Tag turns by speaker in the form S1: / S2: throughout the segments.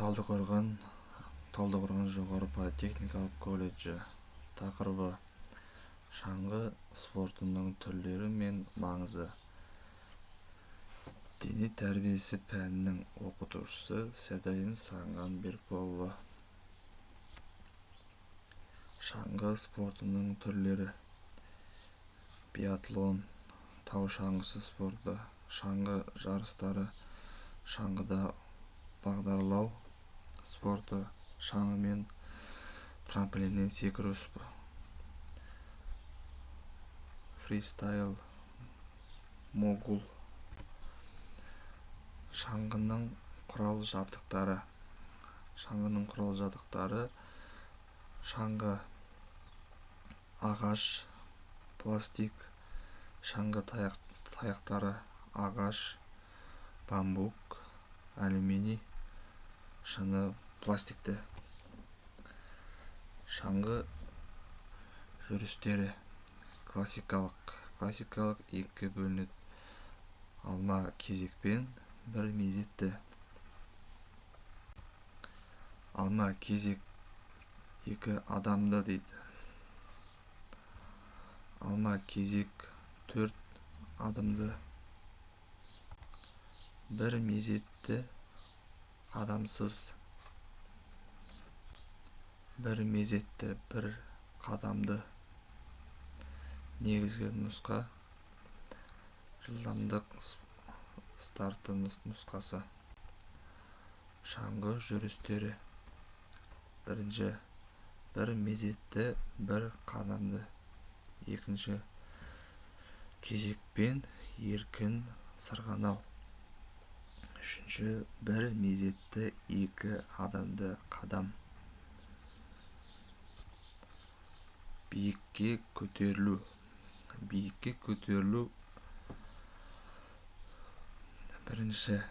S1: Талдыкоргон жогору политехникалык колледжи. Тақырыбы: шаңғы спортунун түрлөрү мен маңызы. Дене тарбияси пәнинин окутуучусу Седайым Сагынбекова. Шаңғы спортунун түрлөрү: биатлон, тау шаңгысы спорту, шаңғы жарыстары, шаңгыда багдарлоо спорту, шаңғы мен трамплинден секирүү, фристайл, могул. Шаңгынын курал-жабдыктары. Шаңғы агаш, пластик, шаңғы таяктары агаш, бамбук, алюминий, шыны, пластикти. Шаңғы жүрүстөрү классикалык экиге бөлүнөт: алма кезек пен бир мезетте. Алма кезек 2 адамды дейт. Алма кезек 4 адымды. Бир мезетте кадамсыз. Бир мезетте бир кадамды. Негизги нуска жылдамдык старты нускасы. Шаңғы жүрүстөрү. Биринчи, бир мезетте бир кадамды. Экинчи, кезекпен эркин сырганоо. Үчүнчү, бир мезетте 2 адамды кадам. Бийикке көтөрүлүү. Бийикке көтөрүлүү. Биринчи,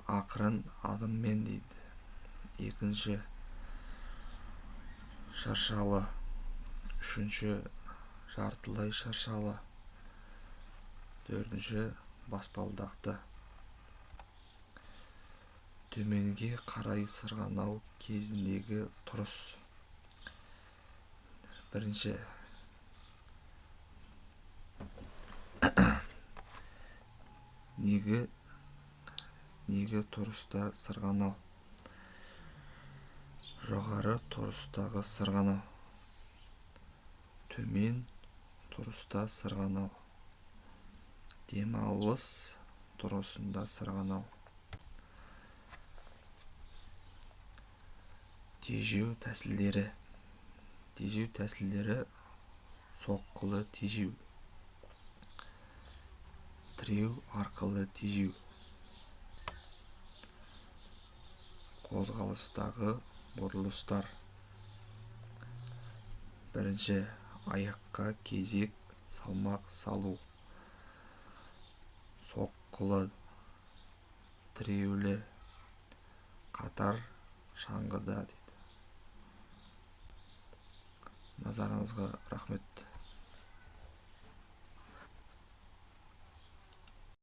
S1: акырын адыммен дейт. Экинчи, шаршалы. Үчүнчү, жартылай шаршалы. Төртүнчү, баспалдакты. Төмөнгө карай сырганоо кезиндеги турус. Биринчи, неги туруста сырганоо. Жогору турустагы сырганоо. Төмөн туруста сырганоо. Дем алыс турусунда сырганоо. Тежөө тәсилдери: соккулу тежөө, тирөө аркылуу тежөө, козголустагы бурулуштар. Биринчи, аякка кезек салмак салуу, соккулу тирөөлө, катар шаңгыда дейт. Назарыңызга рахмет.